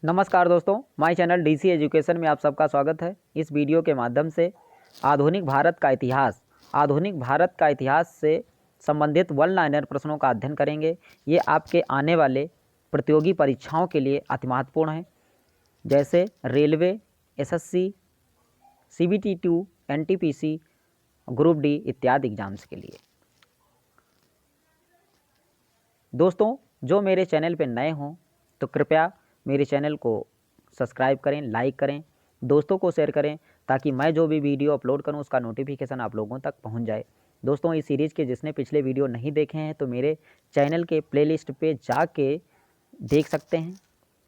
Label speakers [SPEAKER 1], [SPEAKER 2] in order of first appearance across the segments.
[SPEAKER 1] नमस्कार दोस्तों, my channel DC education में आप सबका स्वागत है। इस वीडियो के माध्यम से आधुनिक भारत का इतिहास से संबंधित वन लाइनर प्रश्नों का अध्ययन करेंगे। ये आपके आने वाले प्रतियोगी परीक्षाओं के लिए अति महत्वपूर्ण है, जैसे railway, SSC, CBT two, NTPC, group D इत्यादि एग्जाम्स के लिए। दोस्तों, जो मेरे चैनल पर नए हों तो कृपया मेरे चैनल को सब्सक्राइब करें, लाइक करें, दोस्तों को शेयर करें, ताकि मैं जो भी वीडियो अपलोड करूं उसका नोटिफिकेशन आप लोगों तक पहुंच जाए। दोस्तों, इस सीरीज़ के जिसने पिछले वीडियो नहीं देखे हैं तो मेरे चैनल के प्लेलिस्ट पे जाके देख सकते हैं।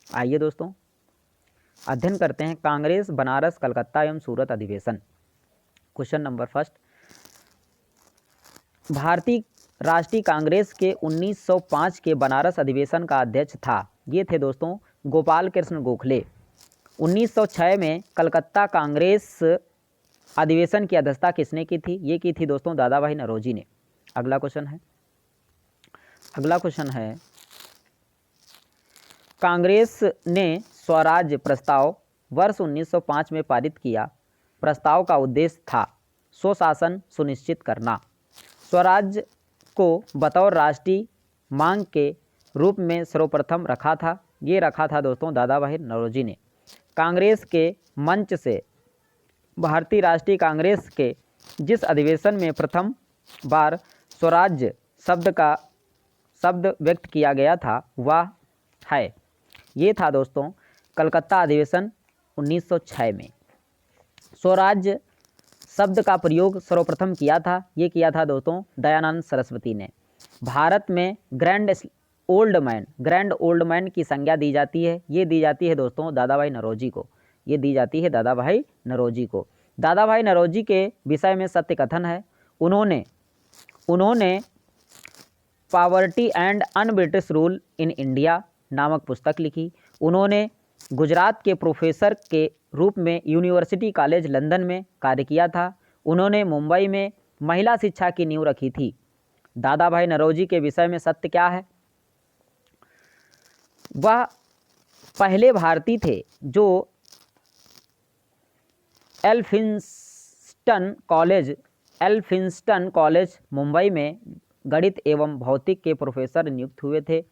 [SPEAKER 1] आइए दोस्तों, अध्ययन करते हैं कांग्रेस बनारस कलकत्ता एवं सूरत अधिवेशन। क्वेश्चन नंबर फर्स्ट, भारतीय राष्ट्रीय कांग्रेस के 1905 के बनारस अधिवेशन का अध्यक्ष था। ये थे दोस्तों गोपाल कृष्ण गोखले। 1906 में कलकत्ता कांग्रेस अधिवेशन की अध्यक्षता किसने की थी? ये की थी दोस्तों दादा भाई नौरोजी ने। अगला क्वेश्चन है कांग्रेस ने स्वराज प्रस्ताव वर्ष 1905 में पारित किया। प्रस्ताव का उद्देश्य था स्वशासन सुनिश्चित करना। स्वराज को बतौर राष्ट्रीय मांग के रूप में सर्वप्रथम रखा था। ये रखा था दोस्तों दादा भाई नौरोजी ने। कांग्रेस के मंच से भारतीय राष्ट्रीय कांग्रेस के जिस अधिवेशन में प्रथम बार स्वराज्य शब्द व्यक्त किया गया था वह है, ये था दोस्तों कलकत्ता अधिवेशन 1906 में। स्वराज्य शब्द का प्रयोग सर्वप्रथम किया था, ये किया था दोस्तों दयानंद सरस्वती ने। भारत में ग्रैंड ओल्ड मैन की संज्ञा दी जाती है। ये दी जाती है दोस्तों दादा भाई नौरोजी को। ये दी जाती है दादा भाई नौरोजी को। दादा भाई नौरोजी के विषय में सत्य कथन है। उन्होंने poverty and un British rule in India नामक पुस्तक लिखी। उन्होंने गुजरात के प्रोफेसर के रूप में यूनिवर्सिटी कॉलेज लंदन में कार्य किया था। उन्होंने मुंबई में महिला शिक्षा की नींव रखी थी। दादा भाई नौरोजी के विषय में सत्य क्या है? वह पहले भारतीय थे जो एल्फिंस्टन कॉलेज मुंबई में गणित एवं भौतिक के प्रोफेसर नियुक्त हुए थे।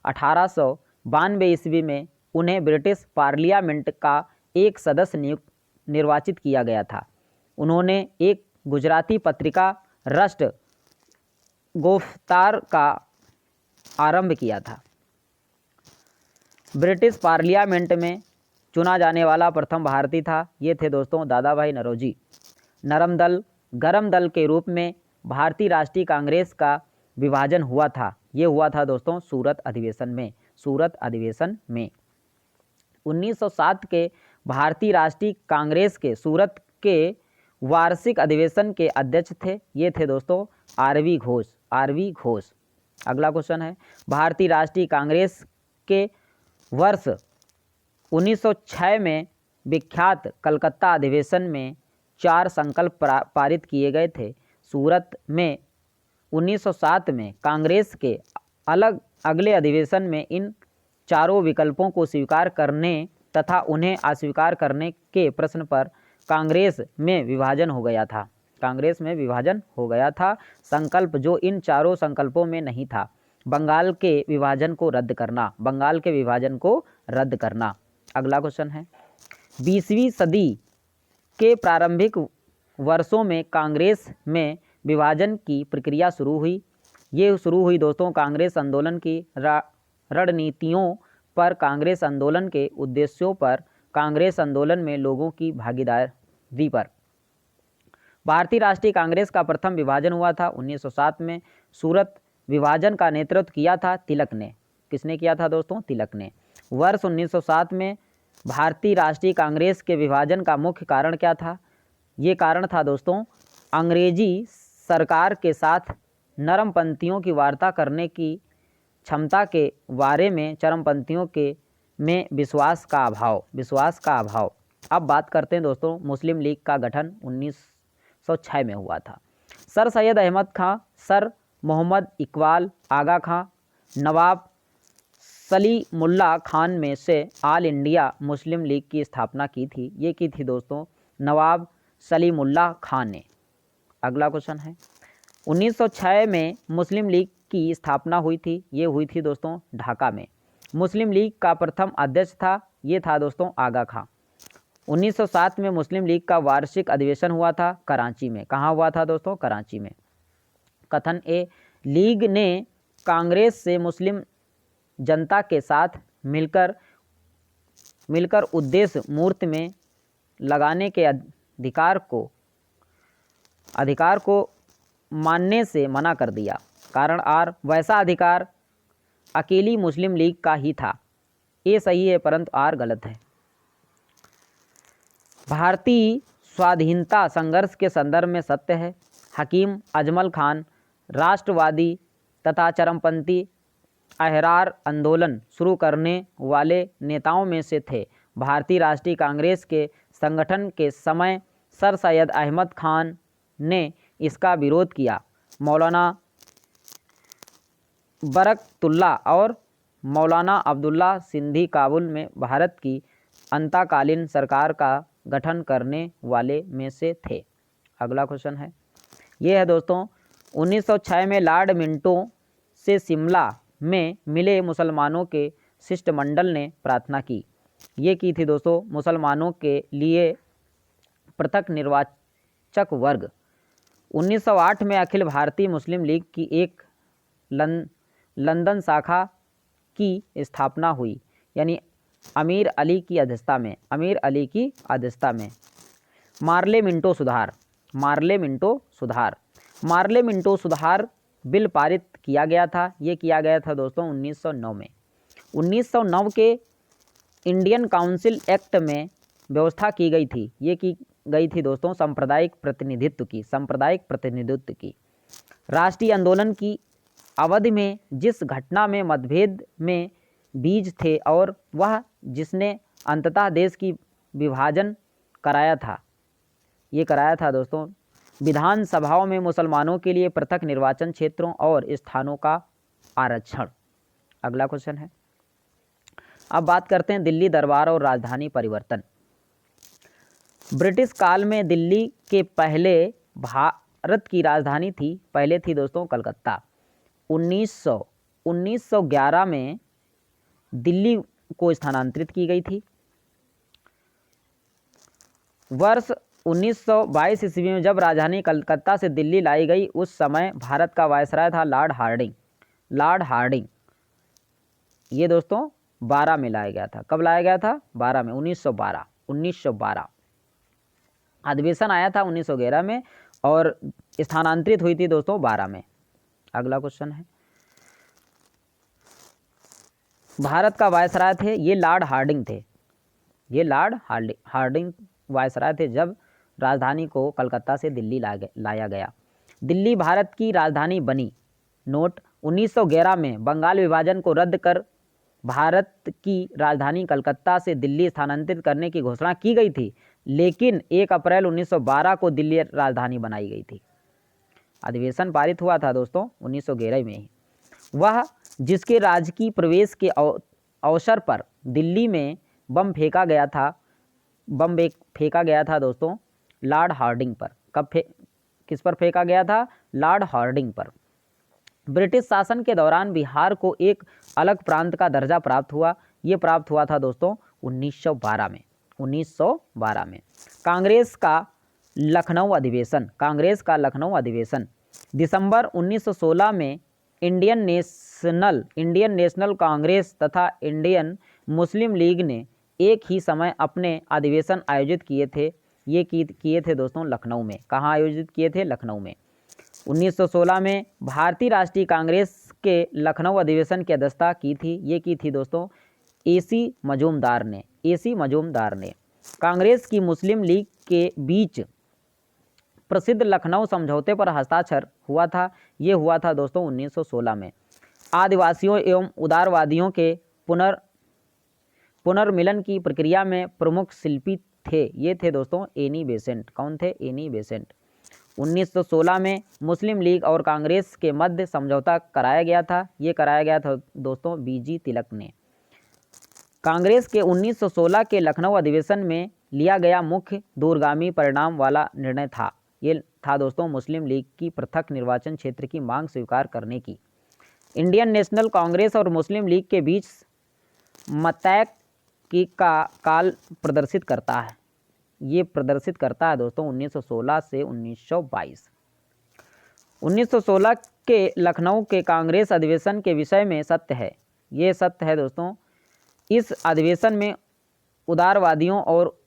[SPEAKER 1] 1892 ईस्वी में उन्हें ब्रिटिश पार्लियामेंट का एक सदस्य निर्वाचित किया गया था। उन्होंने एक गुजराती पत्रिका राष्ट्र गोफ्तार का आरंभ किया था। ब्रिटिश पार्लियामेंट में चुना जाने वाला प्रथम भारतीय था। ये थे दोस्तों दादा भाई नौरोजी। नरम दल गरम दल के रूप में भारतीय राष्ट्रीय कांग्रेस का विभाजन हुआ था। ये हुआ था दोस्तों सूरत अधिवेशन में। 1907 के भारतीय राष्ट्रीय कांग्रेस के सूरत के वार्षिक अधिवेशन के अध्यक्ष थे। ये थे दोस्तों आरवी घोष। अगला क्वेश्चन है भारतीय राष्ट्रीय कांग्रेस के वर्ष 1906 में विख्यात कलकत्ता अधिवेशन में 4 संकल्प पारित किए गए थे। सूरत में 1907 में कांग्रेस के अगले अधिवेशन में इन चारों विकल्पों को स्वीकार करने तथा उन्हें अस्वीकार करने के प्रश्न पर कांग्रेस में विभाजन हो गया था। संकल्प जो इन चारों संकल्पों में नहीं था, बंगाल के विभाजन को रद्द करना। अगला क्वेश्चन है 20वीं सदी के प्रारंभिक वर्षों में कांग्रेस में विभाजन की प्रक्रिया शुरू हुई दोस्तों कांग्रेस आंदोलन की रणनीतियों पर, कांग्रेस आंदोलन के उद्देश्यों पर, कांग्रेस आंदोलन में लोगों की भागीदारी पर। भारतीय राष्ट्रीय कांग्रेस का प्रथम विभाजन हुआ था 1907 में। सूरत विभाजन का नेतृत्व किया था तिलक ने। किसने किया था दोस्तों? तिलक ने। वर्ष 1907 में भारतीय राष्ट्रीय कांग्रेस के विभाजन का मुख्य कारण क्या था? ये कारण था दोस्तों अंग्रेजी सरकार के साथ नरमपंथियों की वार्ता करने की क्षमता के बारे में चरमपंथियों में विश्वास का अभाव। अब बात करते हैं दोस्तों मुस्लिम लीग का गठन 1906 में हुआ था। सर सैयद अहमद खां, सर मोहम्मद इकबाल आगा खां, नवाब सलीमुल्लाह खान में से ऑल इंडिया मुस्लिम लीग की स्थापना की थी? ये की थी दोस्तों नवाब सलीमुल्लाह खान ने। अगला क्वेश्चन है 1906 में मुस्लिम लीग की स्थापना हुई थी। ये हुई थी दोस्तों ढाका में। मुस्लिम लीग का प्रथम अध्यक्ष था, ये था दोस्तों आगा खां। 1907 में मुस्लिम लीग का वार्षिक अधिवेशन हुआ था कराची में। कहाँ हुआ था दोस्तों? कराची में। कथन ए, लीग ने कांग्रेस से मुस्लिम जनता के साथ मिलकर उद्देश्य मूर्त में लगाने के अधिकार को मानने से मना कर दिया। कारण आर, वैसा अधिकार अकेली मुस्लिम लीग का ही था। ये सही है परंतु आर गलत है। भारतीय स्वाधीनता संघर्ष के संदर्भ में सत्य है। हकीम अजमल खान राष्ट्रवादी तथा चरमपंथी अहरार आंदोलन शुरू करने वाले नेताओं में से थे। भारतीय राष्ट्रीय कांग्रेस के संगठन के समय सर सैयद अहमद खान ने इसका विरोध किया। मौलाना बरकतुल्ला और मौलाना अब्दुल्ला सिंधी काबुल में भारत की अंतकालीन सरकार का गठन करने वाले में से थे। अगला क्वेश्चन है, ये है दोस्तों 1906 में लॉर्ड मिंटो से शिमला में मिले मुसलमानों के शिष्टमंडल ने प्रार्थना की। ये की थी दोस्तों मुसलमानों के लिए पृथक निर्वाचक वर्ग। 1908 में अखिल भारतीय मुस्लिम लीग की एक लंदन शाखा की स्थापना हुई, यानी अमीर अली की अध्यक्षता में। मार्ले मिंटो सुधार बिल पारित किया गया था। ये किया गया था दोस्तों 1909 में। 1909 के इंडियन काउंसिल एक्ट में व्यवस्था की गई थी। ये की गई थी दोस्तों सांप्रदायिक प्रतिनिधित्व की। राष्ट्रीय आंदोलन की अवधि में जिस घटना में मतभेद में बीज थे और वह जिसने अंततः देश की विभाजन कराया था दोस्तों विधानसभाओं में मुसलमानों के लिए पृथक निर्वाचन क्षेत्रों और स्थानों का आरक्षण। अगला क्वेश्चन है, अब बात करते हैं दिल्ली दरबार और राजधानी परिवर्तन। ब्रिटिश काल में दिल्ली के पहले भारत की राजधानी थी दोस्तों कलकत्ता। 1911 में दिल्ली को स्थानांतरित की गई थी। वर्ष 1922 ईस्वी में जब राजधानी कलकत्ता से दिल्ली लाई गई उस समय भारत का वायसराय था लॉर्ड हार्डिंग। ये दोस्तों 12 में लाया गया था। कब लाया गया था? 12 में, 1912। अधिवेशन आया था 1911 में और स्थानांतरित हुई थी दोस्तों 12 में। अगला क्वेश्चन है, भारत का वायसराय थे ये लॉर्ड हार्डिंग वायसराय थे जब राजधानी को कलकत्ता से दिल्ली लाया गया। दिल्ली भारत की राजधानी बनी। नोट, 1911 में बंगाल विभाजन को रद्द कर भारत की राजधानी कलकत्ता से दिल्ली स्थानांतरित करने की घोषणा की गई थी, लेकिन 1 अप्रैल 1912 को दिल्ली राजधानी बनाई गई थी। अधिवेशन पारित हुआ था दोस्तों 1911 में ही। वह जिसके राजकीय प्रवेश के अवसर पर दिल्ली में बम फेंका गया था दोस्तों लॉर्ड हार्डिंग पर। किस पर फेंका गया था? लॉर्ड हार्डिंग पर। ब्रिटिश शासन के दौरान बिहार को एक अलग प्रांत का दर्जा प्राप्त हुआ। ये प्राप्त हुआ था दोस्तों 1912 में। कांग्रेस का लखनऊ अधिवेशन दिसंबर 1916 में इंडियन नेशनल कांग्रेस तथा इंडियन मुस्लिम लीग ने एक ही समय अपने अधिवेशन आयोजित किए थे। ये किए थे दोस्तों लखनऊ में। कहाँ आयोजित किए थे? लखनऊ में। 1916 में भारतीय राष्ट्रीय कांग्रेस के लखनऊ अधिवेशन की अध्यक्षता की थी। ये की थी दोस्तों एसी मजूमदार ने। कांग्रेस की मुस्लिम लीग के बीच प्रसिद्ध लखनऊ समझौते पर हस्ताक्षर हुआ था। ये हुआ था दोस्तों 1916 में। आदिवासियों एवं उदारवादियों के पुनर्मिलन की प्रक्रिया में प्रमुख शिल्पी थे। ये थे दोस्तों एनी बेसेंट। कौन थे? Annie Besant. 1916 में मुस्लिम लीग और कांग्रेस के मध्य समझौता कराया गया था। ये कराया गया था दोस्तों बीजी तिलक ने। कांग्रेस के 1916 के लखनऊ अधिवेशन में लिया गया मुख्य दूरगामी परिणाम वाला निर्णय था। ये था दोस्तों मुस्लिम लीग की पृथक निर्वाचन क्षेत्र की मांग स्वीकार करने की। इंडियन नेशनल कांग्रेस और मुस्लिम लीग के बीच मतैक की का काल प्रदर्शित करता है। ये प्रदर्शित करता है दोस्तों 1916 से 1922। 1916 के लखनऊ के कांग्रेस अधिवेशन के विषय में सत्य है। ये सत्य है दोस्तों। इस अधिवेशन में उदारवादियों और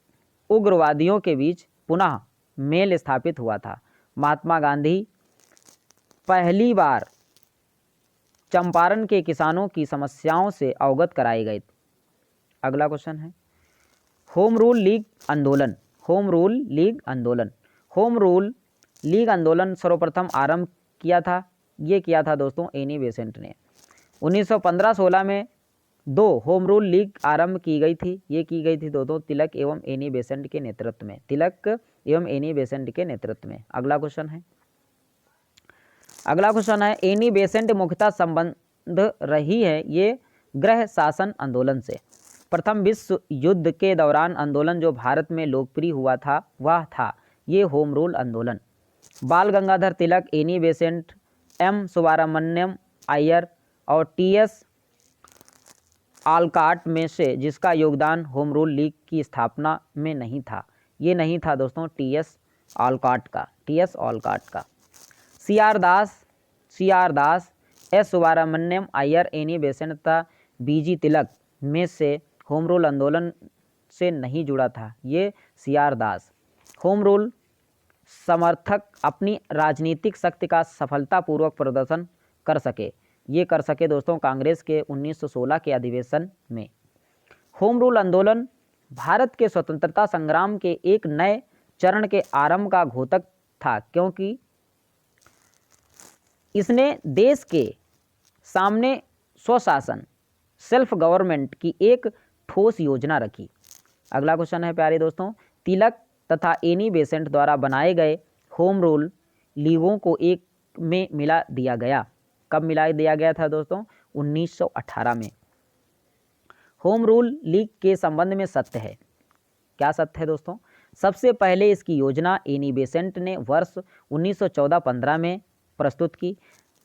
[SPEAKER 1] उग्रवादियों के बीच पुनः मेल स्थापित हुआ था। महात्मा गांधी पहली बार चंपारण के किसानों की समस्याओं से अवगत कराए गए। अगला क्वेश्चन है होम रूल लीग आंदोलन। होम रूल लीग आंदोलन। होम रूल लीग आंदोलन सर्वप्रथम आरंभ किया था। ये किया था दोस्तों एनी बेसेंट ने। 1915-16 में 2 होम रूल लीग आरंभ की गई थी। ये की गई थी दोस्तों तिलक एवं एनी बेसेंट के नेतृत्व में। तिलक एवं एनी बेसेंट के नेतृत्व में। अगला क्वेश्चन है एनी बेसेंट मुख्यतः संबंध रही है ये गृह शासन आंदोलन से। प्रथम विश्व युद्ध के दौरान आंदोलन जो भारत में लोकप्रिय हुआ था वह था ये होम रूल आंदोलन। Bal Gangadhar Tilak, Annie Besant, M Subramaniam Iyer और टी.एस. ऑलकॉट में से जिसका योगदान होम रूल लीग की स्थापना में नहीं था। ये नहीं था दोस्तों टी.एस. ऑलकॉट का। टी.एस. ऑलकॉट का। C R. Das, S Subramaniam Iyer, Annie Besant तथा बी.जी. तिलक में से होम रूल आंदोलन से नहीं जुड़ा था। ये सी.आर. दास। होम रूल समर्थक अपनी राजनीतिक शक्ति का सफलतापूर्वक प्रदर्शन कर सके। ये कर सके दोस्तों कांग्रेस के 1916 के अधिवेशन में। होम रूल आंदोलन भारत के स्वतंत्रता संग्राम के एक नए चरण के आरंभ का घोतक था क्योंकि इसने देश के सामने स्वशासन सेल्फ गवर्नमेंट की एक ठोस योजना रखी। अगला क्वेश्चन है प्यारे दोस्तों तिलक तथा एनी बेसेंट द्वारा बनाए गए होम रूल लीगों को एक में मिला दिया गया। कब मिला दिया गया था दोस्तों 1918 में। होम रूल लीग के संबंध में सत्य है। क्या सत्य है दोस्तों? सबसे पहले इसकी योजना एनी बेसेंट ने वर्ष 1914-15 में प्रस्तुत की।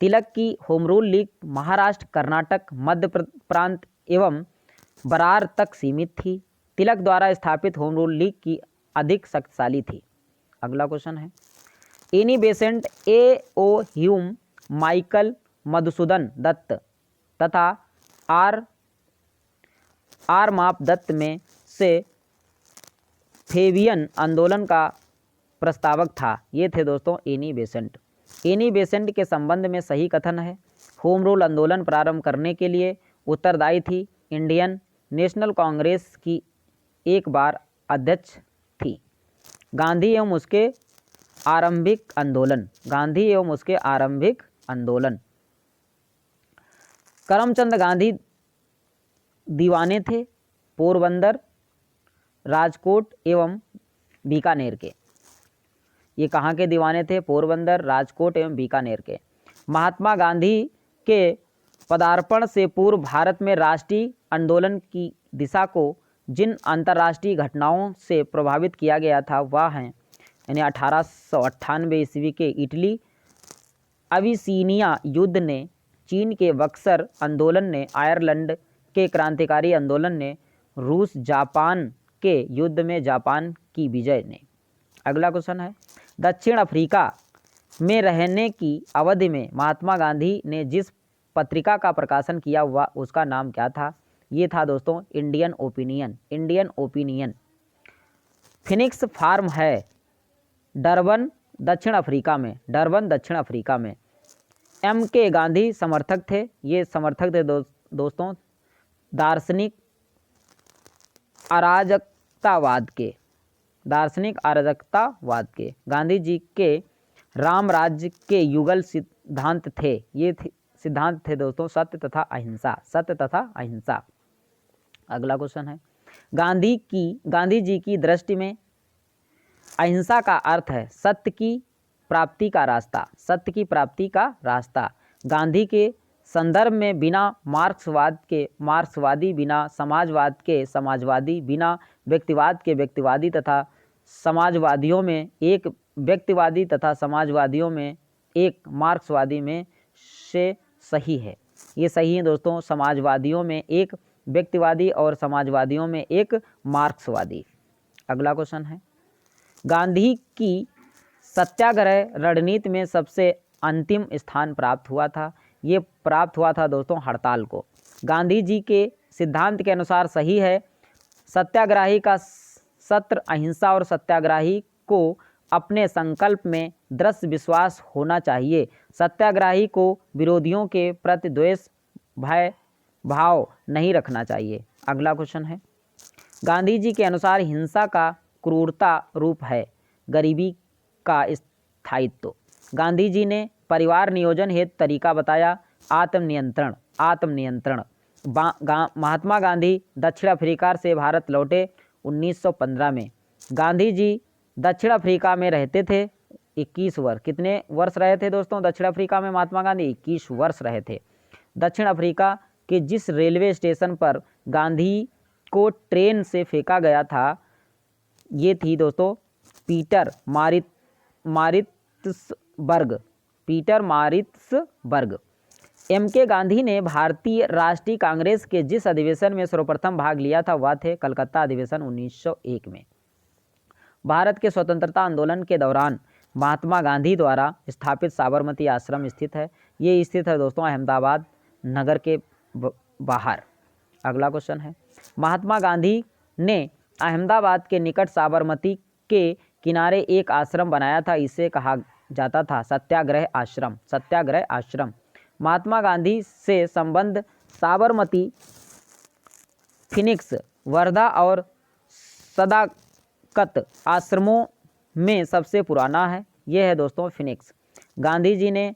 [SPEAKER 1] तिलक की home rule league Maharashtra, Karnataka, Madhya Prant एवं बरार तक सीमित थी। तिलक द्वारा स्थापित होम रूल लीग की अधिक शक्तिशाली थी। अगला क्वेश्चन है Annie Besant, A O. Hume, Michael Madhusudan Dutt तथा आर माप दत्त में से फेबियन आंदोलन का प्रस्तावक था। ये थे दोस्तों एनी बेसेंट। एनी बेसेंट के संबंध में सही कथन है। होम रूल आंदोलन प्रारंभ करने के लिए उत्तरदायी थी इंडियन नेशनल कांग्रेस की एक बार अध्यक्ष थी गांधी एवं उसके आरंभिक आंदोलन। करमचंद गांधी दीवाने थे पोरबंदर, राजकोट एवं बीकानेर के। ये कहाँ के दीवाने थे? पोरबंदर, राजकोट एवं बीकानेर के। महात्मा गांधी के पदार्पण से पूर्व भारत में राष्ट्रीय आंदोलन की दिशा को जिन अंतर्राष्ट्रीय घटनाओं से प्रभावित किया गया था वह हैं यानी 1898 ईस्वी के इटली अबिसीनिया युद्ध ने, चीन के बक्सर आंदोलन ने, आयरलैंड के क्रांतिकारी आंदोलन ने, रूस जापान के युद्ध में जापान की विजय ने। अगला क्वेश्चन है दक्षिण अफ्रीका में रहने की अवधि में महात्मा गांधी ने जिस पत्रिका का प्रकाशन किया हुआ उसका नाम क्या था? ये था दोस्तों इंडियन ओपिनियन। फिनिक्स फार्म है डरबन दक्षिण अफ्रीका में। M.K. गांधी समर्थक थे। ये समर्थक थे दोस्तों दार्शनिक अराजकतावाद के। गांधी जी के राम राज्य के युगल सिद्धांत थे। ये सिद्धांत थे दोस्तों सत्य तथा अहिंसा। अगला क्वेश्चन है गांधी जी की दृष्टि में अहिंसा का अर्थ है सत्य की प्राप्ति का रास्ता। गांधी के संदर्भ में बिना मार्क्सवाद के मार्क्सवादी, बिना समाजवाद के समाजवादी, बिना व्यक्तिवाद के व्यक्तिवादी तथा समाजवादियों में एक व्यक्तिवादी तथा समाजवादियों में एक मार्क्सवादी में से सही है। ये सही है दोस्तों, समाजवादियों में एक व्यक्तिवादी और समाजवादियों में एक मार्क्सवादी। अगला क्वेश्चन है, गांधी की सत्याग्रह रणनीति में सबसे अंतिम स्थान प्राप्त हुआ था। ये प्राप्त हुआ था दोस्तों हड़ताल को। गांधी जी के सिद्धांत के अनुसार सही है, सत्याग्रही का सत्र अहिंसा और सत्याग्रही को अपने संकल्प में दृढ़ विश्वास होना चाहिए। सत्याग्रही को विरोधियों के प्रति द्वेष भय भाव नहीं रखना चाहिए। अगला क्वेश्चन है, गांधी जी के अनुसार हिंसा का क्रूरता रूप है गरीबी का स्थायित्व। गांधी जी ने परिवार नियोजन हेतु तरीका बताया, आत्मनियंत्रण। आत्मनियंत्रण। महात्मा गांधी दक्षिण अफ्रीका से भारत लौटे 1915 में। गांधी जी दक्षिण अफ्रीका में रहते थे 21 वर्ष। कितने वर्ष रहे थे दोस्तों दक्षिण अफ्रीका में महात्मा गांधी? 21 वर्ष रहे थे। दक्षिण अफ्रीका के जिस रेलवे स्टेशन पर गांधी को ट्रेन से फेंका गया था, ये थी दोस्तों पीटर मारित्सबर्ग। पीटर मारित्सबर्ग। एम.के. गांधी ने भारतीय राष्ट्रीय कांग्रेस के जिस अधिवेशन में सर्वप्रथम भाग लिया था वह थे कलकत्ता अधिवेशन 1901 में। भारत के स्वतंत्रता आंदोलन के दौरान महात्मा गांधी द्वारा स्थापित साबरमती आश्रम स्थित है। ये स्थित है दोस्तों अहमदाबाद नगर के बाहर। अगला क्वेश्चन है, महात्मा गांधी ने अहमदाबाद के निकट साबरमती के किनारे एक आश्रम बनाया था, इसे कहा जाता था सत्याग्रह आश्रम। सत्याग्रह आश्रम। महात्मा गांधी से संबंध साबरमती, फिनिक्स, वर्धा और सदाकत आश्रमों में सबसे पुराना है। यह है दोस्तों फिनिक्स। गांधी जी ने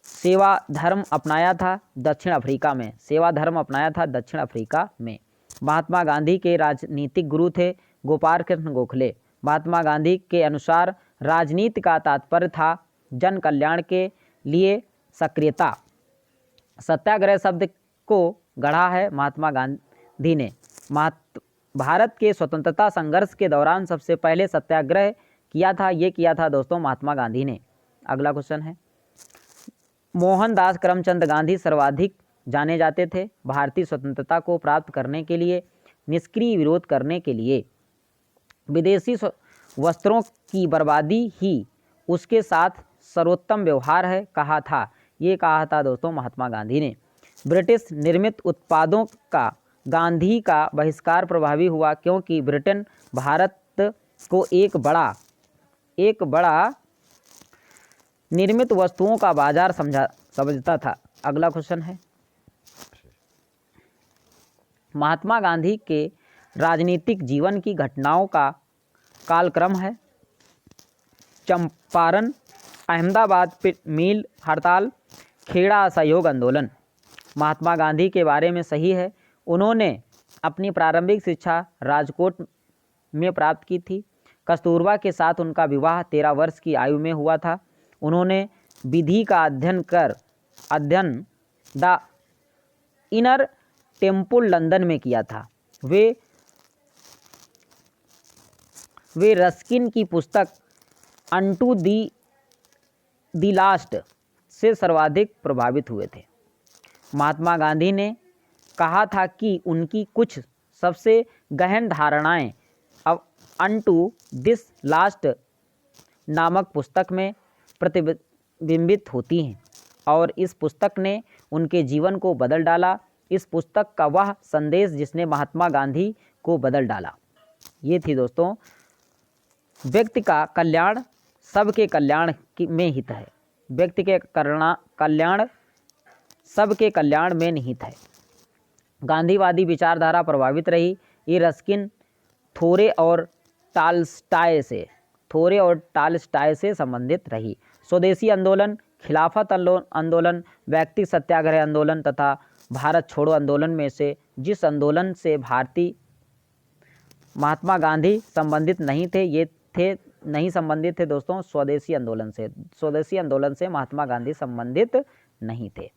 [SPEAKER 1] सेवा धर्म अपनाया था दक्षिण अफ्रीका में। सेवा धर्म अपनाया था दक्षिण अफ्रीका में। महात्मा गांधी के राजनीतिक गुरु थे गोपाल कृष्ण गोखले। महात्मा गांधी के अनुसार राजनीति का तात्पर्य था जन कल्याण के लिए सक्रियता। सत्याग्रह शब्द को गढ़ा है महात्मा गांधी ने। भारत के स्वतंत्रता संघर्ष के दौरान सबसे पहले सत्याग्रह किया था, ये किया था दोस्तों महात्मा गांधी ने। अगला क्वेश्चन है, मोहनदास करमचंद गांधी सर्वाधिक जाने जाते थे भारतीय स्वतंत्रता को प्राप्त करने के लिए, निष्क्रिय विरोध करने के लिए। विदेशी वस्त्रों की बर्बादी ही उसके साथ सर्वोत्तम व्यवहार है कहा था। ये कहा था दोस्तों महात्मा गांधी ने। ब्रिटिश निर्मित उत्पादों का गांधी का बहिष्कार प्रभावी हुआ क्योंकि ब्रिटेन भारत को एक बड़ा निर्मित वस्तुओं का बाजार समझता था। अगला क्वेश्चन है, महात्मा गांधी के राजनीतिक जीवन की घटनाओं का कालक्रम है। चंपारण, अहमदाबाद मिल हड़ताल, खेड़ा असहयोग आंदोलन। महात्मा गांधी के बारे में सही है, उन्होंने अपनी प्रारंभिक शिक्षा राजकोट में प्राप्त की थी। कस्तूरबा के साथ उनका विवाह 13 वर्ष की आयु में हुआ था। उन्होंने विधि का अध्ययन द इनर टेम्पल लंदन में किया था। वे रस्किन की पुस्तक अनटू दी लास्ट से सर्वाधिक प्रभावित हुए थे। महात्मा गांधी ने कहा था कि उनकी कुछ सबसे गहन धारणाएं अब अनटू दिस लास्ट नामक पुस्तक में प्रतिबिंबित होती हैं और इस पुस्तक ने उनके जीवन को बदल डाला। इस पुस्तक का वह संदेश जिसने महात्मा गांधी को बदल डाला। ये थी दोस्तों, व्यक्ति का कल्याण सबके कल्याण में हित है। व्यक्ति के कल्याण सबके कल्याण में निहित है। गांधीवादी विचारधारा प्रभावित रही। ये रस्किन, थोरे और टालस्टॉय से संबंधित रही। स्वदेशी आंदोलन, खिलाफत आंदोलन, व्यक्ति सत्याग्रह आंदोलन तथा भारत छोड़ो आंदोलन में से जिस आंदोलन से महात्मा गांधी संबंधित नहीं थे दोस्तों स्वदेशी आंदोलन से। स्वदेशी आंदोलन से महात्मा गांधी संबंधित नहीं थे।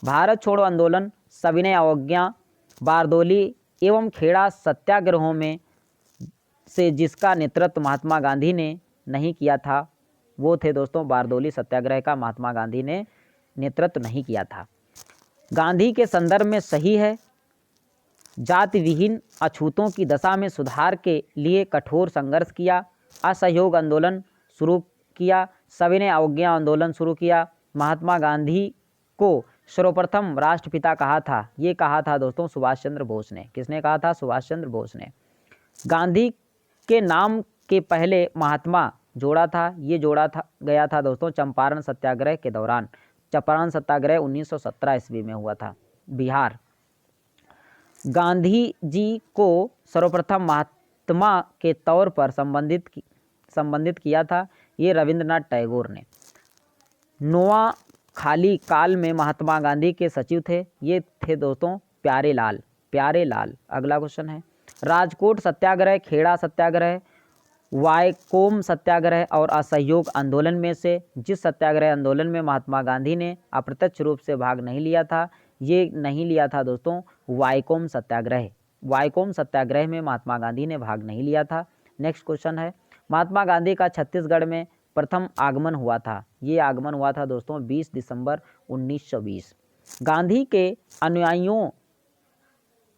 [SPEAKER 1] भारत छोड़ो आंदोलन, सविनय अवज्ञा, बारदोली एवं खेड़ा सत्याग्रहों में से जिसका नेतृत्व महात्मा गांधी ने नहीं किया था, वो थे दोस्तों बारदोली सत्याग्रह का महात्मा गांधी ने नेतृत्व नहीं किया था। गांधी के संदर्भ में सही है, जाति विहीन अछूतों की दशा में सुधार के लिए कठोर संघर्ष किया, असहयोग आंदोलन शुरू किया, सविनय अवज्ञा आंदोलन शुरू किया। महात्मा गांधी को सर्वप्रथम राष्ट्रपिता कहा था, ये कहा था दोस्तों सुभाष चंद्र बोस ने। किसने कहा था? सुभाष चंद्र बोस ने। गांधी के नाम के पहले महात्मा जोड़ा था, ये जोड़ा था गया था दोस्तों चंपारण सत्याग्रह के दौरान। चंपारण सत्याग्रह 1917 ईस्वी में हुआ था, बिहार। गांधी जी को सर्वप्रथम महात्मा के तौर पर संबंधित किया था, ये रविंद्रनाथ टैगोर ने। नोआ खाली काल में महात्मा गांधी के सचिव थे, ये थे दोस्तों प्यारेलाल। अगला क्वेश्चन है, राजकोट सत्याग्रह, खेड़ा सत्याग्रह, वायकोम सत्याग्रह और असहयोग आंदोलन में से जिस सत्याग्रह आंदोलन में महात्मा गांधी ने अप्रत्यक्ष रूप से भाग नहीं लिया था, ये नहीं लिया था दोस्तों वायकोम सत्याग्रह। वायकोम सत्याग्रह में महात्मा गांधी ने भाग नहीं लिया था। नेक्स्ट क्वेश्चन है, महात्मा गांधी का छत्तीसगढ़ में प्रथम आगमन हुआ था, ये आगमन हुआ था दोस्तों 20 दिसंबर 1920। गांधी के अनुयायियों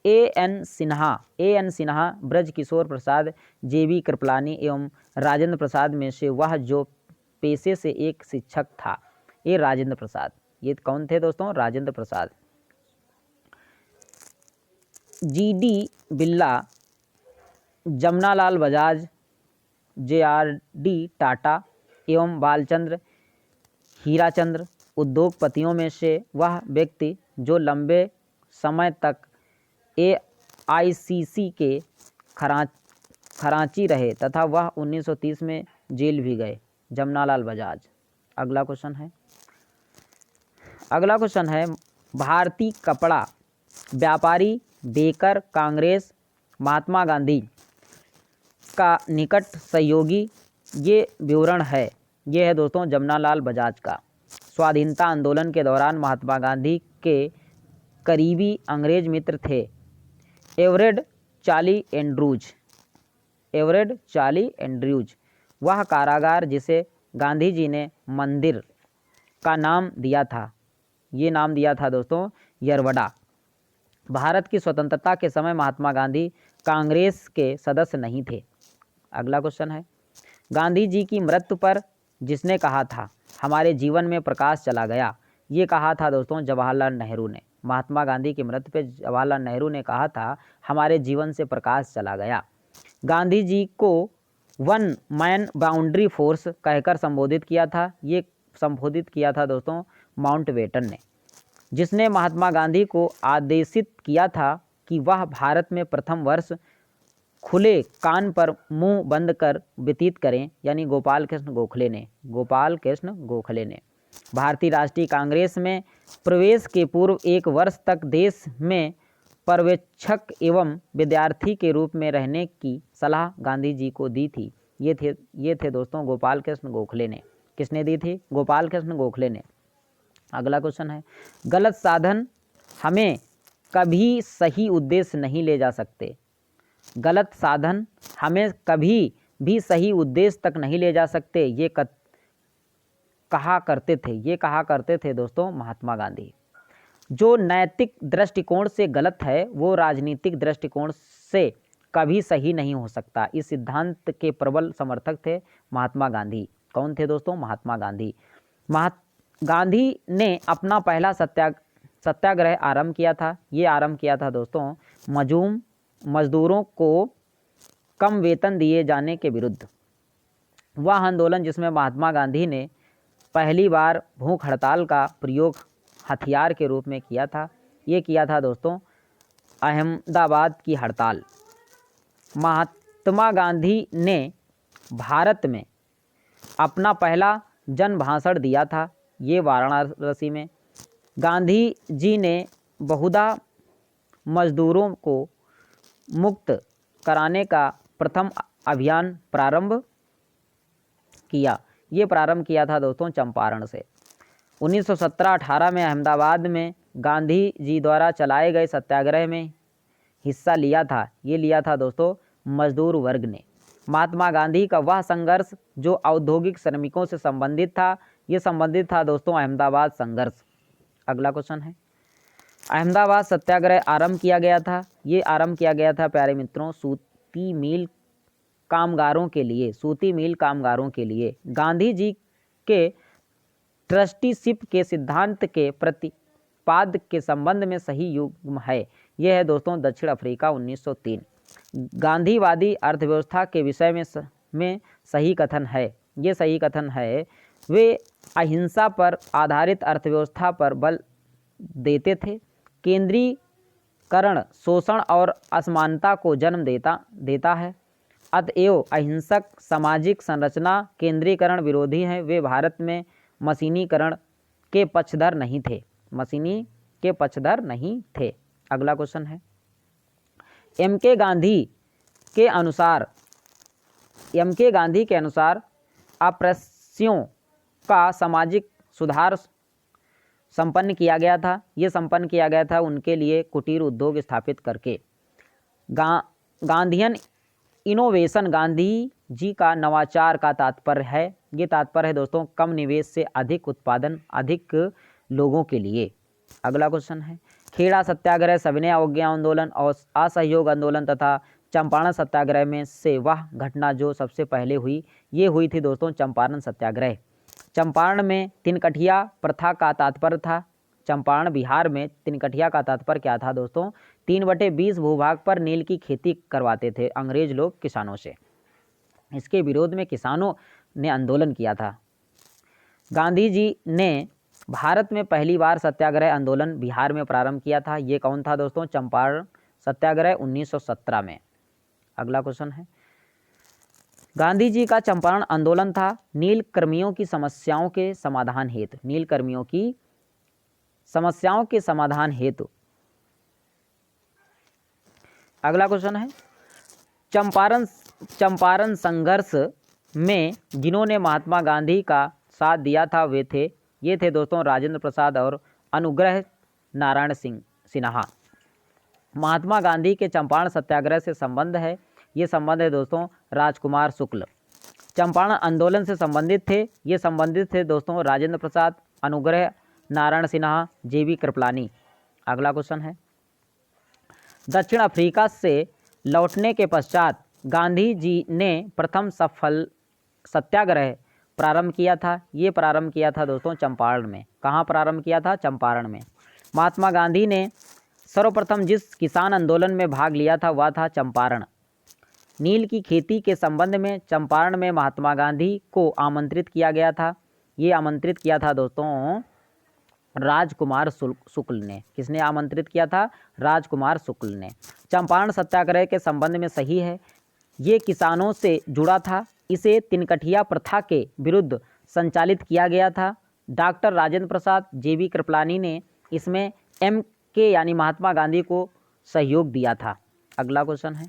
[SPEAKER 1] ए.एन. सिन्हा, ब्रज किशोर प्रसाद, जे.बी. कृपलानी एवं राजेंद्र प्रसाद में से वह जो पेशे से एक शिक्षक था, ये राजेंद्र प्रसाद। ये कौन थे दोस्तों? राजेंद्र प्रसाद। जी.डी. बिरला, जमनालाल बजाज, जे.आर.डी. टाटा एवं बालचंद्र हीराचंद्र उद्योगपतियों में से वह व्यक्ति जो लंबे समय तक AICC के खरांची रहे तथा वह 1930 में जेल भी गए, जमनालाल बजाज। अगला क्वेश्चन है, भारतीय कपड़ा व्यापारी बेकर कांग्रेस महात्मा गांधी का निकट सहयोगी, ये विवरण है, ये है दोस्तों जमनालाल बजाज का। स्वाधीनता आंदोलन के दौरान महात्मा गांधी के करीबी अंग्रेज मित्र थे एवरेड चार्ली एंड्रयूज। वह कारागार जिसे गांधी जी ने मंदिर का नाम दिया था, ये नाम दिया था दोस्तों यरवड़ा। भारत की स्वतंत्रता के समय महात्मा गांधी कांग्रेस के सदस्य नहीं थे। अगला क्वेश्चन है, गांधी जी की मृत्यु पर जिसने कहा था हमारे जीवन में प्रकाश चला गया, ये कहा था दोस्तों जवाहरलाल नेहरू ने। महात्मा गांधी की मृत्यु पर जवाहरलाल नेहरू ने कहा था हमारे जीवन से प्रकाश चला गया। गांधी जी को वन मैन बाउंड्री फोर्स कहकर संबोधित किया था, ये संबोधित किया था दोस्तों माउंटबेटन ने, जिसने महात्मा गांधी को आदेशित किया था कि वह भारत में प्रथम वर्ष खुले कान पर मुंह बंद कर व्यतीत करें, यानी गोपाल कृष्ण गोखले ने। भारतीय राष्ट्रीय कांग्रेस में प्रवेश के पूर्व एक वर्ष तक देश में पर्यवेक्षक एवं विद्यार्थी के रूप में रहने की सलाह गांधी जी को दी थी, ये थे दोस्तों गोपाल कृष्ण गोखले ने। किसने दी थी? गोपाल कृष्ण गोखले ने। अगला क्वेश्चन है, गलत साधन हमें कभी सही उद्देश्य नहीं ले जा सकते। गलत साधन हमें कभी भी सही उद्देश्य तक नहीं ले जा सकते, ये कहा करते थे दोस्तों महात्मा गांधी। जो नैतिक दृष्टिकोण से गलत है वो राजनीतिक दृष्टिकोण से कभी सही नहीं हो सकता। इस सिद्धांत के प्रबल समर्थक थे महात्मा गांधी। कौन थे दोस्तों? महात्मा गांधी। गांधी ने अपना पहला सत्याग्रह आरंभ किया था, ये आरंभ किया था दोस्तों मजदूरों को कम वेतन दिए जाने के विरुद्ध। वह आंदोलन जिसमें महात्मा गांधी ने पहली बार भूख हड़ताल का प्रयोग हथियार के रूप में किया था, ये किया था दोस्तों अहमदाबाद की हड़ताल। महात्मा गांधी ने भारत में अपना पहला जन भाषण दिया था, ये वाराणसी में। गांधी जी ने बहुधा मजदूरों को मुक्त कराने का प्रथम अभियान प्रारंभ किया था दोस्तों चंपारण से। 1917-18 में अहमदाबाद में गांधी जी द्वारा चलाए गए सत्याग्रह में हिस्सा लिया था? ये लिया था दोस्तों मजदूर वर्ग ने। महात्मा गांधी का वह संघर्ष जो औद्योगिक श्रमिकों से संबंधित था, ये संबंधित था दोस्तों अहमदाबाद संघर्ष। अगला क्वेश्चन है, अहमदाबाद सत्याग्रह आरंभ किया गया था? ये आरंभ किया गया था प्यारे मित्रों सूती मिल कामगारों के लिए, सूती मिल कामगारों के लिए। गांधी जी के ट्रस्टीशिप के सिद्धांत के प्रतिपाद के संबंध में सही युग्म है? यह है दोस्तों दक्षिण अफ्रीका 1903। गांधीवादी अर्थव्यवस्था के विषय में सही कथन है? ये सही कथन है, वे अहिंसा पर आधारित अर्थव्यवस्था पर बल देते थे। केंद्रीकरण शोषण और असमानता को जन्म देता है। अतएव अहिंसक सामाजिक संरचना केंद्रीकरण विरोधी हैं। वे भारत में मशीनीकरण के पक्षधर नहीं थे, मशीनी के पक्षधर नहीं थे। अगला क्वेश्चन है, एम के गांधी के अनुसार अप्रस्यों का सामाजिक सुधार संपन्न किया गया था? ये संपन्न किया गया था उनके लिए कुटीर उद्योग स्थापित करके। गांधीयन इनोवेशन गांधी जी का नवाचार का तात्पर्य है? ये तात्पर्य है दोस्तों कम निवेश से अधिक उत्पादन, अधिक लोगों के लिए। अगला क्वेश्चन है, खेड़ा सत्याग्रह, सविनय अवज्ञा आंदोलन और असहयोग आंदोलन तथा चंपारण सत्याग्रह में से वह घटना जो सबसे पहले हुई, ये हुई थी दोस्तों चंपारण सत्याग्रह। चंपारण में तिनकठिया प्रथा का तात्पर्य था। चंपारण बिहार में तिनकठिया का तात्पर्य क्या था दोस्तों? 3/20 भूभाग पर नील की खेती करवाते थे अंग्रेज लोग किसानों से। इसके विरोध में किसानों ने आंदोलन किया था। गांधी जी ने भारत में पहली बार सत्याग्रह आंदोलन बिहार में प्रारंभ किया था। ये कौन था दोस्तों? चंपारण सत्याग्रह 1917 में। अगला क्वेश्चन है, गांधी जी का चंपारण आंदोलन था नील कर्मियों की समस्याओं के समाधान हेतु। नील कर्मियों की समस्याओं के समाधान हेतु। अगला क्वेश्चन है, चंपारण संघर्ष में जिन्होंने महात्मा गांधी का साथ दिया था ये थे दोस्तों राजेंद्र प्रसाद और अनुग्रह नारायण सिन्हा। महात्मा गांधी के चंपारण सत्याग्रह से संबंध है? ये संबंध है दोस्तों राजकुमार शुक्ल। चंपारण आंदोलन से संबंधित थे? ये संबंधित थे दोस्तों राजेंद्र प्रसाद, अनुग्रह नारायण सिन्हा, जेबी कृपलानी। अगला क्वेश्चन है, दक्षिण अफ्रीका से लौटने के पश्चात गांधी जी ने प्रथम सफल सत्याग्रह प्रारंभ किया था। ये प्रारंभ किया था दोस्तों चंपारण में। कहाँ प्रारंभ किया था? चंपारण में। महात्मा गांधी ने सर्वप्रथम जिस किसान आंदोलन में भाग लिया था वह था चंपारण। नील की खेती के संबंध में चंपारण में महात्मा गांधी को आमंत्रित किया गया था। ये आमंत्रित किया था दोस्तों राजकुमार शुक्ल ने। किसने आमंत्रित किया था? राजकुमार शुक्ल ने। चंपारण सत्याग्रह के संबंध में सही है, ये किसानों से जुड़ा था। इसे तिनकठिया प्रथा के विरुद्ध संचालित किया गया था। डॉक्टर राजेंद्र प्रसाद, जेबी कृपलानी ने इसमें MK यानी महात्मा गांधी को सहयोग दिया था। अगला क्वेश्चन है,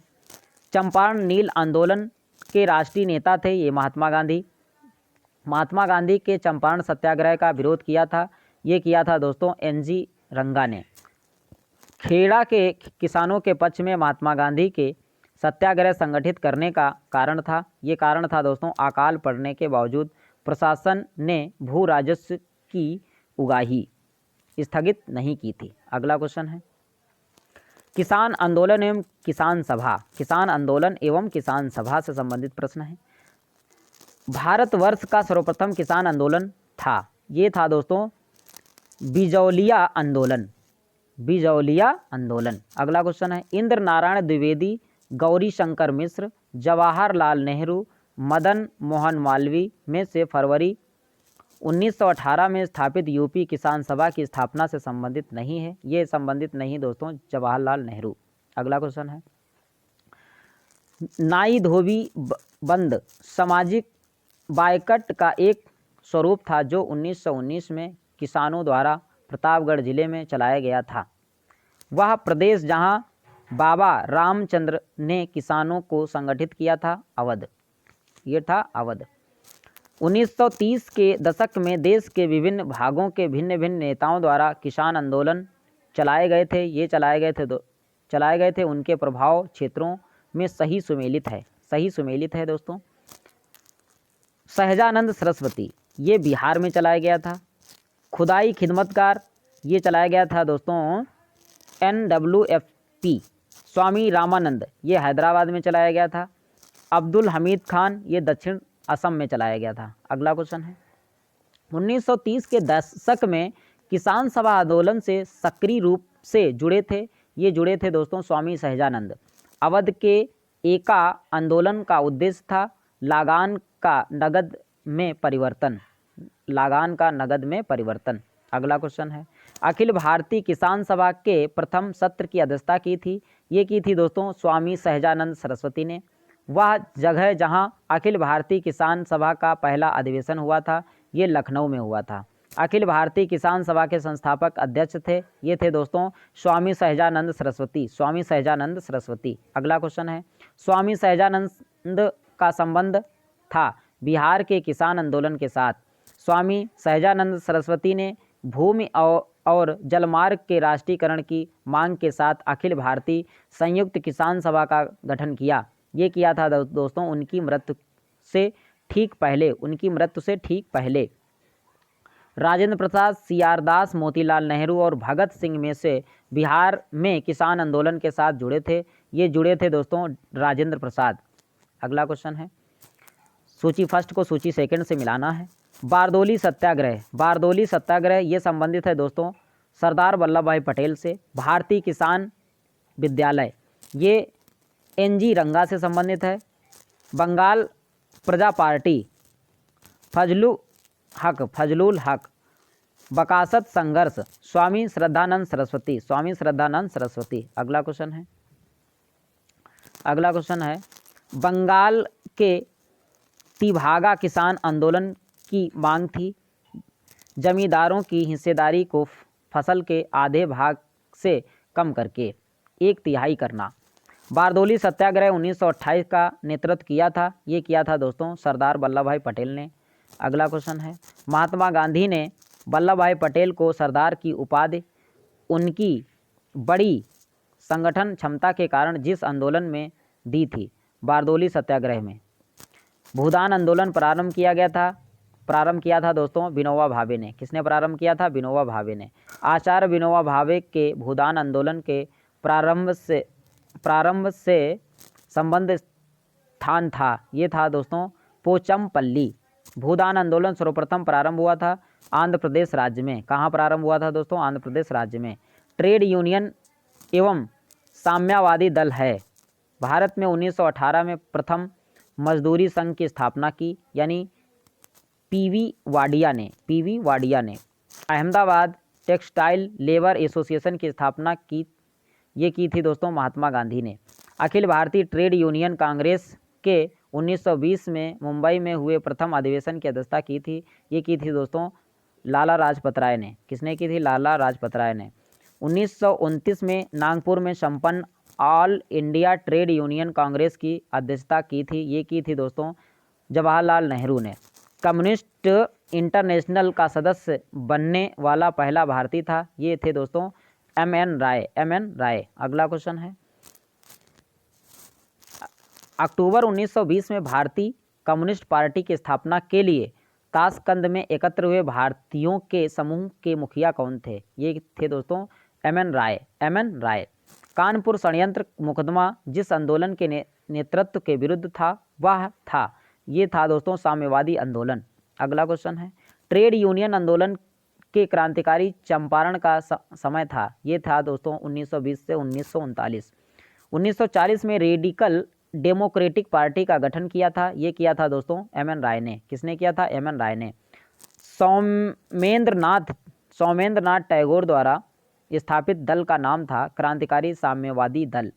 [SPEAKER 1] चंपारण नील आंदोलन के राष्ट्रीय नेता थे ये महात्मा गांधी। महात्मा गांधी के चंपारण सत्याग्रह का विरोध किया था, ये किया था दोस्तों NG रंगा ने। खेड़ा के किसानों के पक्ष में महात्मा गांधी के सत्याग्रह संगठित करने का कारण था, ये कारण था दोस्तों अकाल पड़ने के बावजूद प्रशासन ने भू राजस्व की उगाही स्थगित नहीं की थी। अगला क्वेश्चन है, किसान आंदोलन एवं किसान सभा। किसान आंदोलन एवं किसान सभा से संबंधित प्रश्न है। भारतवर्ष का सर्वप्रथम किसान आंदोलन था, ये था दोस्तों बिजौलिया आंदोलन। बिजौलिया आंदोलन। अगला क्वेश्चन है, इंद्र नारायण द्विवेदी, गौरी शंकर मिश्र, जवाहरलाल नेहरू, मदन मोहन मालवीय में से फरवरी 1918 में स्थापित यूपी किसान सभा की स्थापना से संबंधित नहीं है। ये संबंधित नहीं दोस्तों जवाहरलाल नेहरू। अगला क्वेश्चन है, नाई धोबी बंद सामाजिक बायकट का एक स्वरूप था जो 1919 में किसानों द्वारा प्रतापगढ़ जिले में चलाया गया था। वह प्रदेश जहां बाबा रामचंद्र ने किसानों को संगठित किया था अवध। ये था अवध। 1930 के दशक में देश के विभिन्न भागों के भिन्न भिन्न नेताओं द्वारा किसान आंदोलन चलाए गए थे, ये चलाए गए थे उनके प्रभाव क्षेत्रों में सही सुमेलित है दोस्तों। सहजानंद सरस्वती, ये बिहार में चलाया गया था। खुदाई खिदमतगार, ये चलाया गया था दोस्तों NWFP। स्वामी रामानंद, ये हैदराबाद में चलाया गया था। अब्दुल हमीद खान, ये दक्षिण असम में चलाया गया था। अगला क्वेश्चन है, 1930 के दशक में किसान सभा आंदोलन से सक्रिय रूप से जुड़े थे दोस्तों स्वामी सहजानंद। अवध के एका आंदोलन का उद्देश्य था लागान का नगद में परिवर्तन। अगला क्वेश्चन है, अखिल भारतीय किसान सभा के प्रथम सत्र की अध्यक्षता की थी दोस्तों स्वामी सहजानंद सरस्वती ने। वह जगह जहां अखिल भारतीय किसान सभा का पहला अधिवेशन हुआ था, ये लखनऊ में हुआ था। अखिल भारतीय किसान सभा के संस्थापक अध्यक्ष थे दोस्तों स्वामी सहजानंद सरस्वती। अगला क्वेश्चन है, स्वामी सहजानंद का संबंध था बिहार के किसान आंदोलन के साथ। स्वामी सहजानंद सरस्वती ने भूमि और जलमार्ग के राष्ट्रीयकरण की मांग के साथ अखिल भारतीय संयुक्त किसान सभा का गठन किया। ये किया था दोस्तों उनकी मृत्यु से ठीक पहले। राजेंद्र प्रसाद, CR दास, मोतीलाल नेहरू और भगत सिंह में से बिहार में किसान आंदोलन के साथ जुड़े थे दोस्तों राजेंद्र प्रसाद। अगला क्वेश्चन है, सूची फर्स्ट को सूची सेकंड से मिलाना है। बारदोली सत्याग्रह ये संबंधित है दोस्तों सरदार वल्लभ भाई पटेल से। भारतीय किसान विद्यालय, ये NG रंगा से संबंधित है। बंगाल प्रजा पार्टी, फजलुल हक। बकासत संघर्ष, स्वामी श्रद्धानंद सरस्वती। अगला क्वेश्चन है, बंगाल के तिभागा किसान आंदोलन की मांग थी जमींदारों की हिस्सेदारी को फसल के आधे भाग से कम करके 1/3 करना। बारदोली सत्याग्रह 1928 का नेतृत्व किया था, ये किया था दोस्तों सरदार वल्लभ भाई पटेल ने। अगला क्वेश्चन है, महात्मा गांधी ने वल्लभ भाई पटेल को सरदार की उपाधि उनकी बड़ी संगठन क्षमता के कारण जिस आंदोलन में दी थी, बारदोली सत्याग्रह में। भूदान आंदोलन प्रारंभ किया था दोस्तों विनोबा भावे ने। किसने प्रारंभ किया था? विनोबा भावे ने। आचार्य विनोबा भावे के भूदान आंदोलन के प्रारंभ से संबंध स्थान था, ये था दोस्तों पोचमपल्ली। भूदान आंदोलन सर्वप्रथम प्रारंभ हुआ था आंध्र प्रदेश राज्य में। कहाँ प्रारंभ हुआ था दोस्तों? आंध्र प्रदेश राज्य में। ट्रेड यूनियन एवं साम्यवादी दल है। भारत में 1918 में प्रथम मजदूरी संघ की स्थापना की, यानी पीवी वाडिया ने। अहमदाबाद टेक्सटाइल लेबर एसोसिएशन की स्थापना की थी दोस्तों महात्मा गांधी ने। अखिल भारतीय ट्रेड यूनियन कांग्रेस के 1920 में मुंबई में हुए प्रथम अधिवेशन की अध्यक्षता की थी दोस्तों लाला लाजपत राय ने। किसने की थी? लाला लाजपत राय ने। 1929 में नागपुर में संपन्न all India trade union Congress की अध्यक्षता की थी दोस्तों जवाहरलाल नेहरू ने। कम्युनिस्ट इंटरनेशनल का सदस्य बनने वाला पहला भारतीय था, ये थे दोस्तों MN राय। अगला क्वेश्चन है, अक्टूबर 1920 में भारतीय कम्युनिस्ट पार्टी की स्थापना के लिए ताशकंद में एकत्र हुए भारतीयों के समूह के मुखिया कौन थे? ये थे दोस्तों MN राय। कानपुर षड्यंत्र मुकदमा जिस आंदोलन के नेतृत्व के विरुद्ध था, ये था दोस्तों साम्यवादी आंदोलन। अगला क्वेश्चन है, ट्रेड यूनियन आंदोलन के क्रांतिकारी चंपारण का समय था, ये था दोस्तों 1920 से 1939। 1940 में रेडिकल डेमोक्रेटिक पार्टी का गठन किया था, ये किया था दोस्तों MN राय ने। किसने किया था? MN राय ने। सौमेंद्र नाथ टैगोर द्वारा स्थापित दल का नाम था क्रांतिकारी साम्यवादी दल।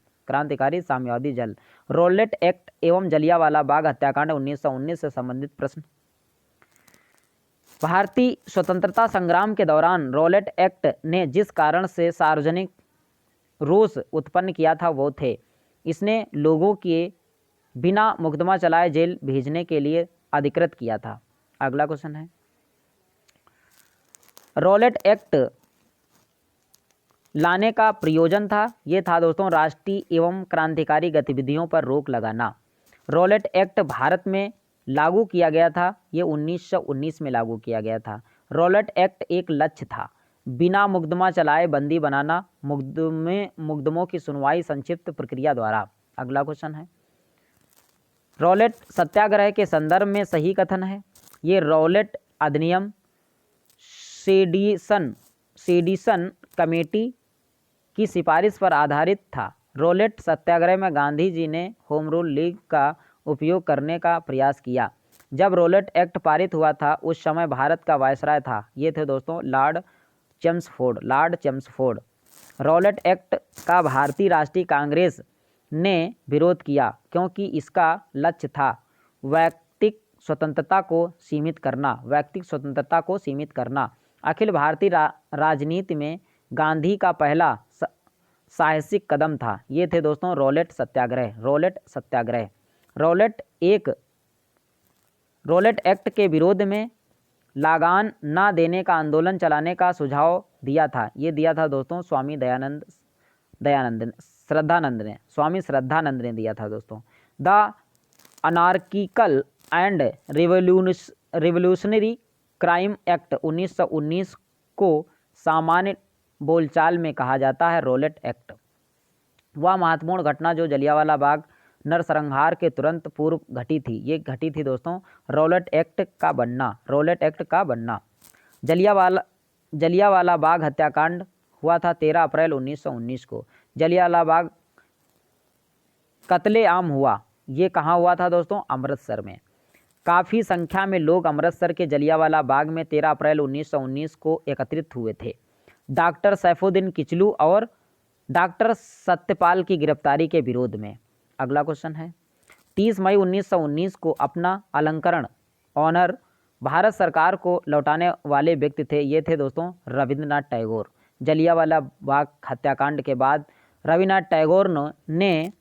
[SPEAKER 1] रॉलेट एक्ट एवं जलियांवाला बाग हत्याकांड 1919 से संबंधित प्रश्न। भारतीय स्वतंत्रता संग्राम के दौरान रॉलेट एक्ट ने जिस कारण से सार्वजनिक रोष उत्पन्न किया था वो थे, इसने लोगों के बिना मुकदमा चलाए जेल भेजने के लिए अधिकृत किया था। अगला क्वेश्चन है, रॉलेट एक्ट लाने का प्रयोजन था, ये था दोस्तों राष्ट्रीय एवं क्रांतिकारी गतिविधियों पर रोक लगाना। रॉलेट एक्ट भारत में लागू किया गया था, ये 1919 में लागू किया गया था। रॉलेट एक्ट एक लक्ष्य था, बिना मुकदमा चलाए बंदी बनाना, मुकदमों की सुनवाई संक्षिप्त प्रक्रिया द्वारा। अगला क्वेश्चन है, रॉलेट सत्याग्रह के संदर्भ में सही कथन है। ये रॉलेट अधिनियम सेडिशन कमेटी की सिफारिश पर आधारित था। रॉलेट सत्याग्रह में गांधी जी ने होम रूल लीग का उपयोग करने का प्रयास किया। जब रॉलेट एक्ट पारित हुआ था उस समय भारत का वायसराय था, ये थे दोस्तों लॉर्ड चेम्सफोर्ड। रॉलेट एक्ट का भारतीय राष्ट्रीय कांग्रेस ने विरोध किया क्योंकि इसका लक्ष्य था वैयक्तिक स्वतंत्रता को सीमित करना। अखिल भारतीय राजनीति में गांधी का पहला साहसिक कदम था, ये थे दोस्तों रॉलेट सत्याग्रह। रॉलेट एक्ट के विरोध में लगान न देने का आंदोलन चलाने का सुझाव दिया था, ये दिया था दोस्तों स्वामी श्रद्धानंद ने दिया था दोस्तों। The anarchical and revolutionary crime act 1919 को सामान्य बोलचाल में कहा जाता है रॉलेट एक्ट। वह महत्वपूर्ण घटना जो जलियांवाला बाग नरसंहार के तुरंत पूर्व घटी थी, ये घटी थी दोस्तों रॉलेट एक्ट का बनना। जलियांवाला बाग हत्याकांड हुआ था 13 अप्रैल 1919 को। जलियांवाला बाग कत्लेआम हुआ, ये कहाँ हुआ था दोस्तों? अमृतसर में। काफ़ी संख्या में लोग अमृतसर के जलियांवाला बाग में 13 अप्रैल 1919 को एकत्रित हुए थे डॉक्टर सैफुद्दीन किचलू और डॉक्टर सत्यपाल की गिरफ्तारी के विरोध में। अगला क्वेश्चन है, 30 मई 1919 को अपना अलंकरण ऑनर भारत सरकार को लौटाने वाले व्यक्ति थे, ये थे दोस्तों रविंद्रनाथ टैगोर। जलियांवाला बाग हत्याकांड के बाद रविन्द्रनाथ टैगोर ने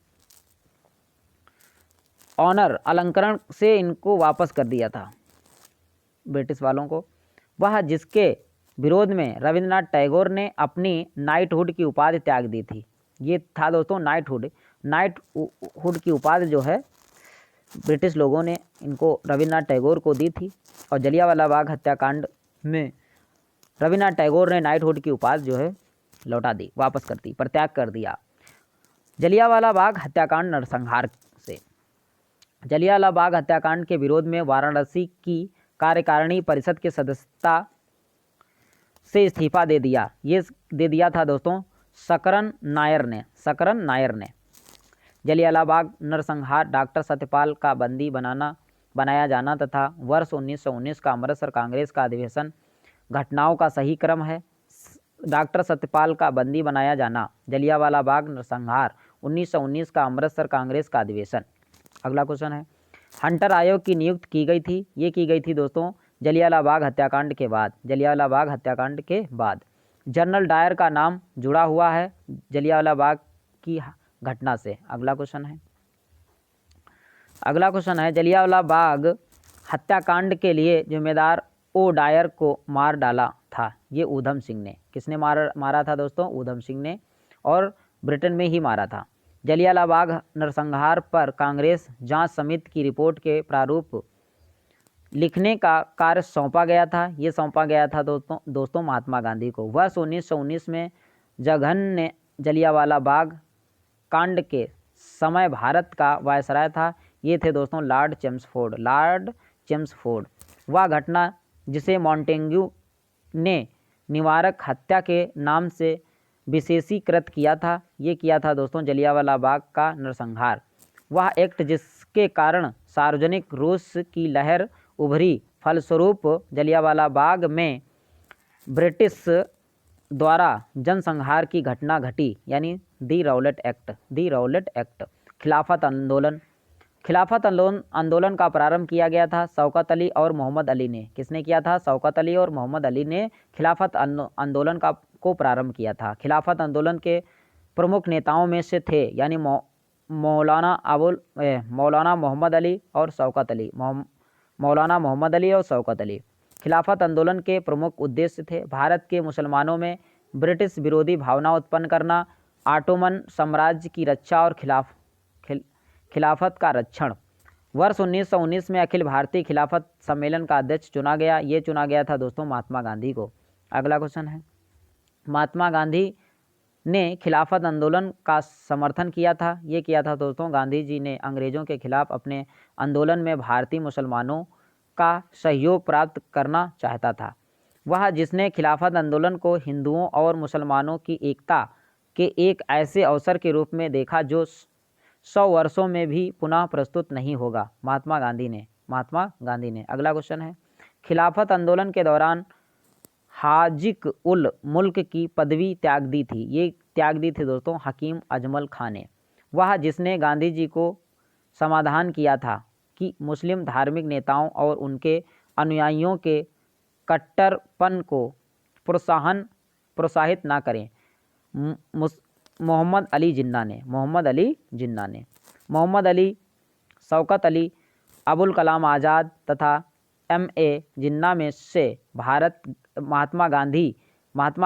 [SPEAKER 1] ऑनर अलंकरण से इनको वापस कर दिया था ब्रिटिश वालों को। वह जिसके विरोध में रविंद्रनाथ टैगोर ने अपनी नाइटहुड की उपाधि त्याग दी थी, ये था दोस्तों नाइटहुड की उपाधि जो है ब्रिटिश लोगों ने इनको रविंद्रनाथ टैगोर को दी थी। और जलियांवाला बाग हत्याकांड में रविंद्रनाथ टैगोर ने नाइटहुड की उपाधि जो है लौटा दी, वापस कर दी, परित्याग कर दिया। जलियांवाला बाग हत्याकांड नरसंहार से। जलियांवाला बाग हत्याकांड के विरोध में वाराणसी की कार्यकारिणी परिषद के सदस्यता से इस्तीफा दे दिया, ये दे दिया था दोस्तों सकरन नायर ने। जलियांवाला बाग नरसंहार, डॉक्टर सत्यपाल का बंदी बनाया जाना तथा वर्ष 1919 का अमृतसर कांग्रेस का अधिवेशन घटनाओं का सही क्रम है। डॉक्टर सत्यपाल का बंदी बनाया जाना, जलियांवाला बाग नरसंहार, 1919 का अमृतसर कांग्रेस का अधिवेशन। अगला क्वेश्चन है, हंटर आयोग की नियुक्ति की गई थी, ये की गई थी दोस्तों जलियांवाला बाग हत्याकांड के बाद। जनरल डायर का नाम जुड़ा हुआ है जलियांवाला बाग की घटना से। अगला क्वेश्चन है, जलियांवाला बाग हत्याकांड के लिए जिम्मेदार ओ डायर को मार डाला था, ये ऊधम सिंह ने। किसने मारा था दोस्तों? ऊधम सिंह ने, और ब्रिटेन में ही मारा था। जलियांवाला बाग नरसंहार पर कांग्रेस जांच समिति की रिपोर्ट के प्रारूप लिखने का कार्य सौंपा गया था, ये सौंपा गया था दोस्तों महात्मा गांधी को। वर्ष 1919 में जघन्य जलियांवाला बाग कांड के समय भारत का वायसराय था, ये थे दोस्तों लॉर्ड चेम्सफोर्ड। वह घटना जिसे मॉन्टेग्यू ने निवारक हत्या के नाम से विशेषीकृत किया था, ये किया था दोस्तों जलियांवाला बाग का नरसंहार। वह एक्ट जिसके कारण सार्वजनिक रोष की लहर उभरी, फलस्वरूप जलियांवाला बाग में ब्रिटिश द्वारा जनसंहार की घटना घटी, यानी दी रॉलेट एक्ट। खिलाफत आंदोलन का प्रारंभ किया गया था शौकत अली और मोहम्मद अली ने। किसने किया था? शौकत अली और मोहम्मद अली ने खिलाफत आंदोलन को प्रारंभ किया था। खिलाफत आंदोलन के प्रमुख नेताओं में से थे यानी मौलाना मोहम्मद अली और शौकत अली। खिलाफत आंदोलन के प्रमुख उद्देश्य थे भारत के मुसलमानों में ब्रिटिश विरोधी भावना उत्पन्न करना, ऑटोमन साम्राज्य की रक्षा और खिलाफत का रक्षण। वर्ष 1919 में अखिल भारतीय खिलाफत सम्मेलन का अध्यक्ष चुना गया। ये चुना गया था दोस्तों महात्मा गांधी को। अगला क्वेश्चन है, महात्मा गांधी ने खिलाफत आंदोलन का समर्थन किया था। ये किया था दोस्तों, गांधी जी ने अंग्रेज़ों के खिलाफ अपने आंदोलन में भारतीय मुसलमानों का सहयोग प्राप्त करना चाहता था। वह जिसने खिलाफत आंदोलन को हिंदुओं और मुसलमानों की एकता के एक ऐसे अवसर के रूप में देखा जो 100 वर्षों में भी पुनः प्रस्तुत नहीं होगा, महात्मा गांधी ने। अगला क्वेश्चन है, खिलाफत आंदोलन के दौरान हाजिक उल मुल्क की पदवी त्याग दी थी। ये त्याग दी थी दोस्तों हकीम अजमल खां ने। वह जिसने गांधी जी को समाधान किया था कि मुस्लिम धार्मिक नेताओं और उनके अनुयायियों के कट्टरपन को प्रोत्साहित ना करें, मोहम्मद अली जिन्ना ने। मोहम्मद अली, शौकत अली, अबुल कलाम आज़ाद तथा M.A. जिन्ना में से महात्मा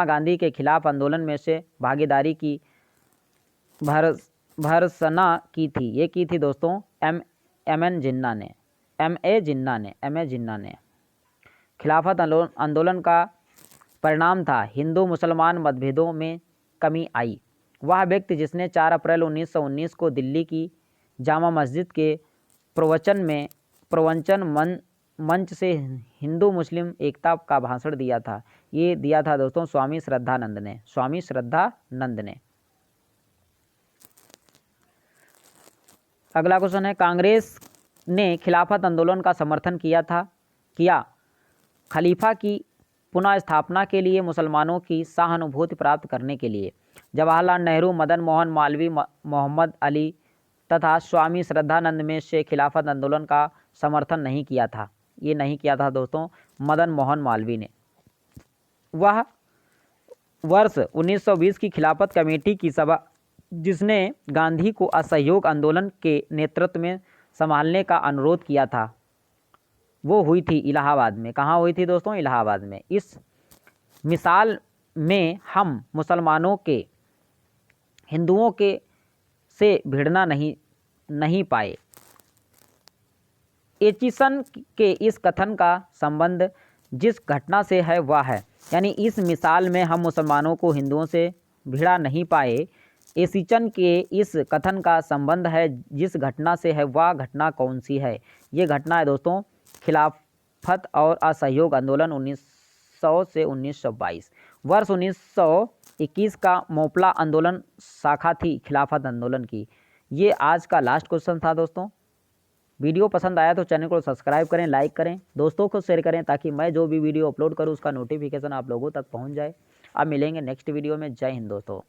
[SPEAKER 1] गांधी के खिलाफ आंदोलन में से भागीदारी की भर्त्सना की थी। ये की थी दोस्तों M.A. जिन्ना ने। खिलाफत आंदोलन का परिणाम था हिंदू मुसलमान मतभेदों में कमी आई। वह व्यक्ति जिसने 4 अप्रैल 1919 को दिल्ली की जामा मस्जिद के प्रवचन मंच से हिंदू मुस्लिम एकता का भाषण दिया था। ये दिया था दोस्तों स्वामी श्रद्धानंद ने। अगला क्वेश्चन है, कांग्रेस ने खिलाफत आंदोलन का समर्थन किया खलीफा की पुनः स्थापना के लिए, मुसलमानों की सहानुभूति प्राप्त करने के लिए। जवाहरलाल नेहरू, मदन मोहन मालवीय, मोहम्मद अली तथा स्वामी श्रद्धानंद में से खिलाफत आंदोलन का समर्थन नहीं किया था। ये नहीं किया था दोस्तों मदन मोहन मालवीय ने। वह वर्ष 1920 की खिलाफत कमेटी की सभा जिसने गांधी को असहयोग आंदोलन के नेतृत्व में संभालने का अनुरोध किया था, वो हुई थी इलाहाबाद में। कहाँ हुई थी दोस्तों? इलाहाबाद में। इस मिसाल में हम मुसलमानों के हिंदुओं के से भिड़ना नहीं पाए। एचिसन के इस कथन का संबंध जिस घटना से है वह है, यानी इस मिसाल में हम मुसलमानों को हिंदुओं से भिड़ा नहीं पाए। एचिसन के इस कथन का संबंध है जिस घटना से है, वह घटना कौन सी है? ये घटना है दोस्तों खिलाफत और असहयोग आंदोलन 1900 से 1922। वर्ष 1921 का मोपला आंदोलन शाखा थी खिलाफत आंदोलन की। ये आज का लास्ट क्वेश्चन था दोस्तों। वीडियो पसंद आया तो चैनल को सब्सक्राइब करें, लाइक करें, दोस्तों को शेयर करें ताकि मैं जो भी वीडियो अपलोड करूं उसका नोटिफिकेशन आप लोगों तक पहुंच जाए। अब मिलेंगे नेक्स्ट वीडियो में। जय हिंद दोस्तों।